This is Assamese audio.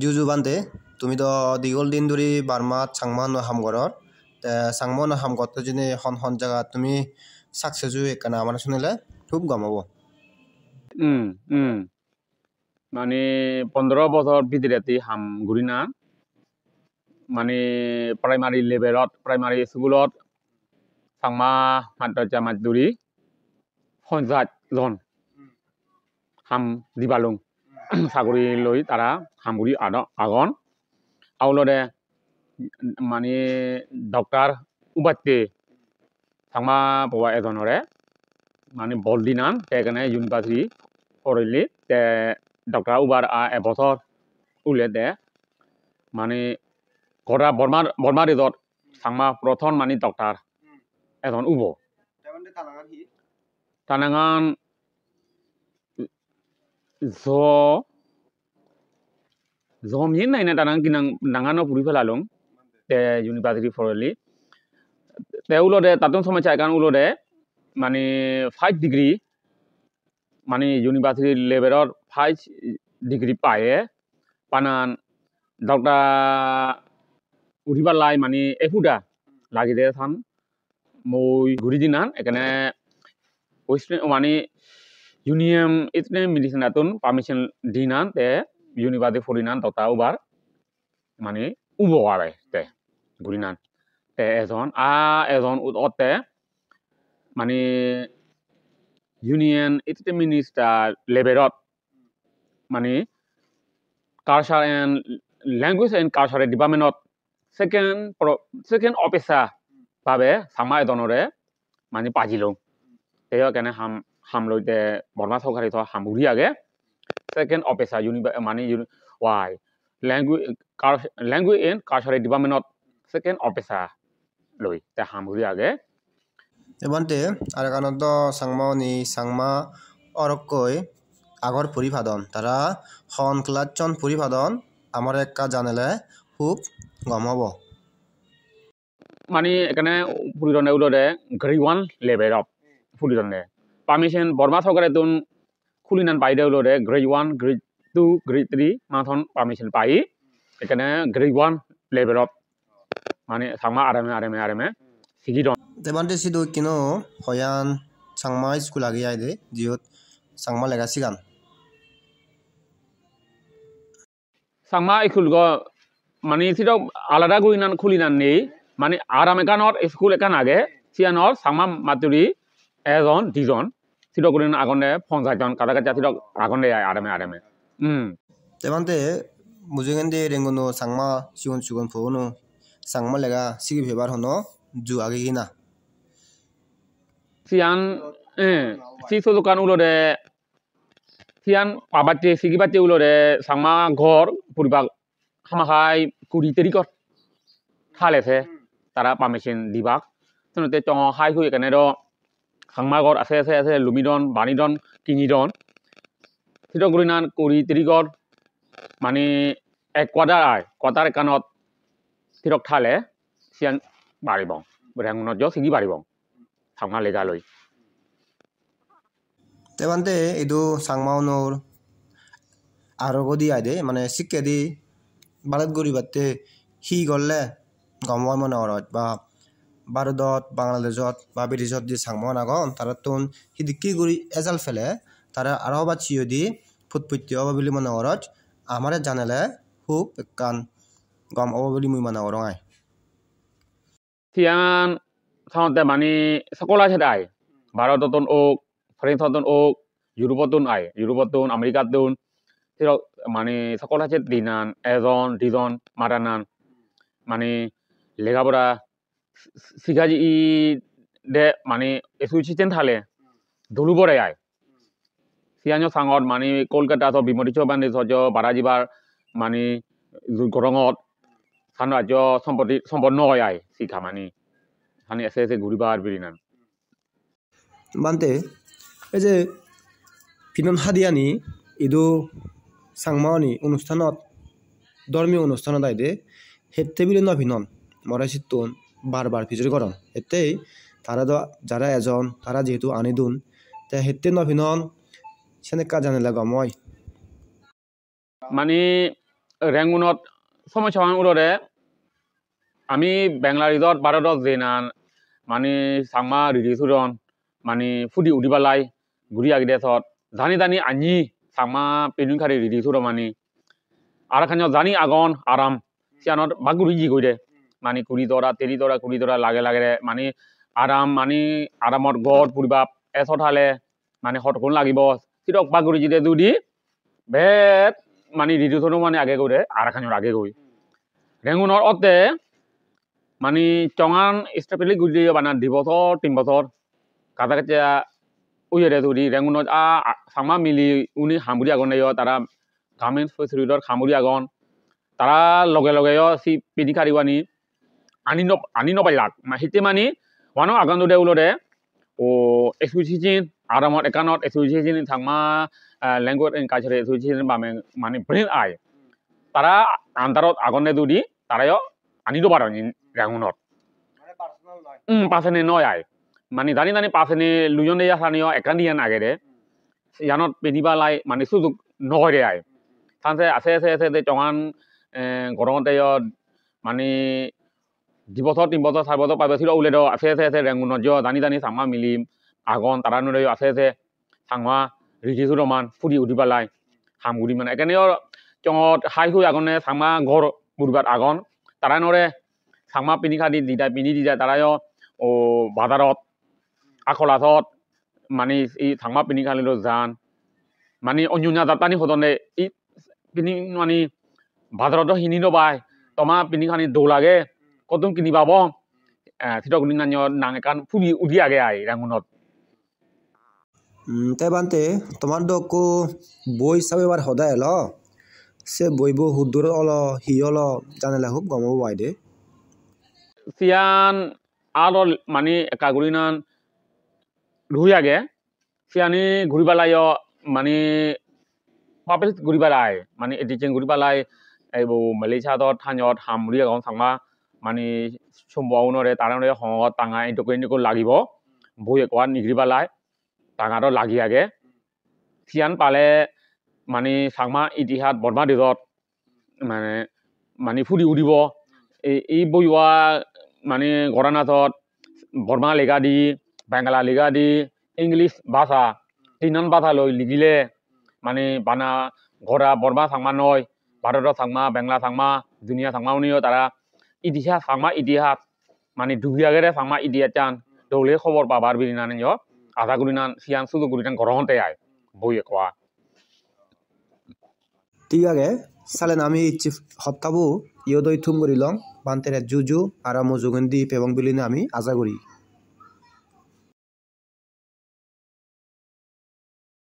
Juju bante তুমি তো দীঘল দিন ধৰি বাৰ্মাত চাংমান হামগৰৰ তে চাংমান হামগৰ তো যিনি হন জায়গা তুমি সাকসেসু একনা আমার শুনিলে খুব গমাব মানে 15 বছর ভিতরে হাম ঘুরিনা মানে প্রাইমারি লেভেলত প্রাইমারি স্কুলত সাংমা মাদ্রাজা মাদুরি পঞ্চায়েত জন হাম দিবালুং চাকরি লৈ তারা হামগুড়ি আগন আউলরে মানে ডক্টর উপাতে সাংমা বাবা এজনরে মানে বলদিনান তেকানে ইউনিভার্সিটি পড়াইলি তে ডক্টর উবার এবছর উলে দে মানে গড়া বর্মা রেজত সাংমা প্রথম মানে ডক্টর এজন উব তানাঙ্গান জমিন নাই না তানাং কিনাং নাঙ্গানো পুরি ফেলালুং তে ইউনিভার্সিটি পড়াইলি তে উলরে তাতুন সময় চাইকান উলরে মানে 5 ডিগ্রি মানে ইউনিভার্সিটি লেভেলত 5 ডিগ্রি পায়ে পানান ডক্টর উঠিবালাই মানে এফুদা লাগি দে থান মই ঘুরি দিনান এখানে মানে ইউনিয়ন ইতনে মেডিসিন আতুন পারমিশন দিনান তে ইউনিভার্সিটি ফরিনান ডক্টর উবার মানে উবো আরে তে ঘুরিনান তে এজন উতে মানে ইউনিয়ন ইতনে মিনিস্টার লেভেলত মানে culture and language and culture ডিপার্টমেন্টত সেকেন্ড অফিসার ভাবে সাংমা এজনরে মানে পাজিলং তেও কেনে হাম লইতে বর্মা সরকারি তো হামগুড়ি আগে সেকেন্ড অফিসার মানে ওয়াই ল্যাঙ্গুয়েজ এন্ড কালচার ডিপার্টমেন্টত সেকেন্ড অফিসার লই তে হামগুড়ি আগে এবান্তে আর কানত সাংমানি সাংমা অরকই আগর পরিভাদন তারা হন ক্লাচন পরিভাদন আমার একটা জানেলে খুব গমাব মানে এখানে পুরিদনে উলরে গ্রেড 1 লেভেল অফ পুরিদনে পারমিশন বর্মা সরকারে তুন খুলিনান পাইদে উলরে গ্রেড 1 গ্রেড 2 গ্রেড 3 মাথন পারমিশন পাই এখানে গ্রেড 1 লেভেল অফ মানে সাংমা আরামে সিগিদন তেবান্তে সিদু কিনো হয়ান সাংমা স্কুল আগে আইদে জিওত সাংমা লেগা সিগান সাংমা স্কুল গো মানে সিটো আলাদা গুইনান খুলিনান নেই মানে আরামে কানর স্কুল একান আগে সিয়ানর সাংমা মাতুরি এজন দুজন সিটো গুইনান আগনে পঞ্চায়েতজন কাটা সিটো আগনে আরামে তেবান্তে মুজেগেন্দে রেঙ্গুনো সাংমা সিগুন ফোনো সাংমা লেগা সিগি ভেবার হনো জু আগে গিনা সিয়ান সিসো দোকান উলরে সিয়ান পাবাতে সিগিবাতে উলরে সাংমা ঘর পরিবার হামাখাই 20 তারিখত খালেছে তারা পারমিশন দিবাক তনতে চং হাই হুই এখানে সাংমা ঘর আছে লুমিদন বানিদন কিনিদন সিটো গুরিনান 20 তারিখত মানে এক কোয়ার্টার কানত সিরক থালে সিয়ান বাড়িব রেঙ্গুনত সিগি বাড়িব সাংমা লেগা লই তেবান্তে এদু সাংমাউনোর আরগদি আইদে মানে সিক্কেদি বালত গরিবাতে হি গললে গময় মনে অরত বা ভারতত বাংলাদেশত বা বিদেশত যে সাংমন আগন তারা তুন হিদিকি গুড়ি এজাল ফেলে তারা আরো বা চিয়দি ফুটপুত্য অব বলি মনে অরত আমারে জানেলে খুব কান গম অব বলি মুই মনে অরঙাই সিয়ান সাউন্তে মানে সকল আছে তাই ভারততন ওক ফ্রেন্সতন ওক ইউরোপতন আমেরিকাতন সিরক মানে সকল আছে দিনান এজন দুজন মারানান মানে লেখাপড়া শিখাজি দে মানে এসোসিয়েশন থালে ধুলু বড়ে সিয়ানো সাঙত মানে কলকাতা বিমরিচ বান্ধি সজ বারাজিবার মানে গরঙত সাম্রাজ্য সম্পন্ন হয় শিখা মানে সানি এসে ঘুরিবার বিরিনান বান্তে এই যে ফিনন হাদিয়ানি ইদু সাংমাওনি অনুষ্ঠানত ধর্মীয় অনুষ্ঠানত আইদে হেতে বিলে ন ফিনন মরাইছিতুন বারবার ফিজুরি করন এতেই তারা যারা এজন তারা যেহেতু আনিদুন তে হেতে ন ফিনন সেনে কা জানেলা গময় মানে রেঙ্গুনত সময় সমান উড়ে আমি বেংলা রিজত ভারতত জেনান মানে সাংমা রিডি সুরন মানে ফুদি উদিবালাই গুড়ি আগিদেছত জানি আনি সাংমা পেনুন খারি রিডি সুর মানে আর খানিও জানি আগন আরাম সিয়ানত বাগুড়ি জি গইদে মানে কুড়ি দরা লাগে মানে আরামত গড় পুরিবাপ এসত হালে মানে হটকন লাগিব সিরক বাগুড়ি জিদে দুদি বেত মানে রিডি সুর মানে আগে গইদে আর খানিও আগে গই রেঙ্গুনর অতে মানে চঙান স্টেপলি গুলি বানা 2 বছর 3 বছর কাছা কাছা উইরে দুদি রেঙ্গুনত সাংমা মিলি উনি হামুরি আগন তারা গার্মেন্টস ফেসিলিটর হামুরি আগন তারা লগে সি পিনি খারিবানি আনি নপাইলাক হিতে মানে ওয়ানো আগান দুদে উলরে ও এসোসিয়েশন আরামত একানত এসোসিয়েশন থাংমা ল্যাঙ্গুয়েজ এন্ড কালচার এসোসিয়েশন বামে মানে ব্রেন আই তারা আন্দারত আগনে দুদি তারাও আনি দো পারো রেঙ্গুনত পার্সোনাল নয় আই মানে জানি পার্সোনাল লুজন দেয়া সানিও একান দিয়ান আগেরে ইয়ানত পেনিবালাই মানে সুযোগ নহরে আই সানসে আছে চঙান গরমতে মানে 2 বছর 3 বছর 4 বছর 5 বছর উলেদ আছে রেঙ্গুনত জানি সাংমা মিলিম আগন তারা নুরে আছে সাংমা রিডি সুরমান ফুদি উদিবালাই হামগুড়ি মানে এখানে চঙত হাই হুই আগনে সাংমা ঘর বুড়বাত আগন তারা নরে সাংমা পিনি খাদি পিনি দিদায় তারাও ও বাজারত আখলাসত মানে এই সাংমা পিনি খালিল জান মানে অন্যন্য জাতানি হদনে এই পিনি মানে বাজারত হিনি নবাই তমা পিনি খানি দৌ লাগে কতম কিনি পাব সিটক নাঙেকান ফুদি উদি আগে আই রেঙ্গুনত তাই বানতে তোমার দকো বই সাবে বার হদায় এল সে বইব হুদুর অল হি অল জানেলা খুব গম বাইদে সিয়ান আল মানে একাগুড়িনান রুই আগে সিয়ানি ঘুরিবালাই মানে পাপেল ঘুরিবালাই মানে এডিচিং ঘুরিবালাই এইবো মালয়েশিয়াত থানত হামুরি আগন সাংমা মানে সম্ভাবনরে তারানরে হঙত টাঙাই ডকুমেন্টকো লাগিব বই একোয়া নিগ্রিবালাই টাঙাতো লাগি আগে সিয়ান পালে মানে সাংমা ইতিহাস বর্মা দেশত মানে ফুদি উদিব এই বইয়া মানে গরানাথত বর্মা লেখা দি বাংলা লেখা দি ইংলিশ ভাষা 3 ভাষা লই লিখিলে মানে বানা গড়া বর্মা সাংমা নয় ভারত সাংমা বাংলা সাংমা দুনিয়া সাংমা উনিও তারা ইতিহাস সাংমা ইতিহাস মানে ডুবিয়াগেরে সাংমা ইতিহাস চান দৌলে খবর পাবার বিরিনান আধা গুড়িনান সিয়ান সুদু গুড়িনান গরহতে আয় বই একোয়া ঠিক আগে সালেন আমি ইচ্ছি হত্তাবু ইয়দই থুম করিলং বান্তের জুজু আর মজুগন্দি পেবং বিলিনে আমি আজা করি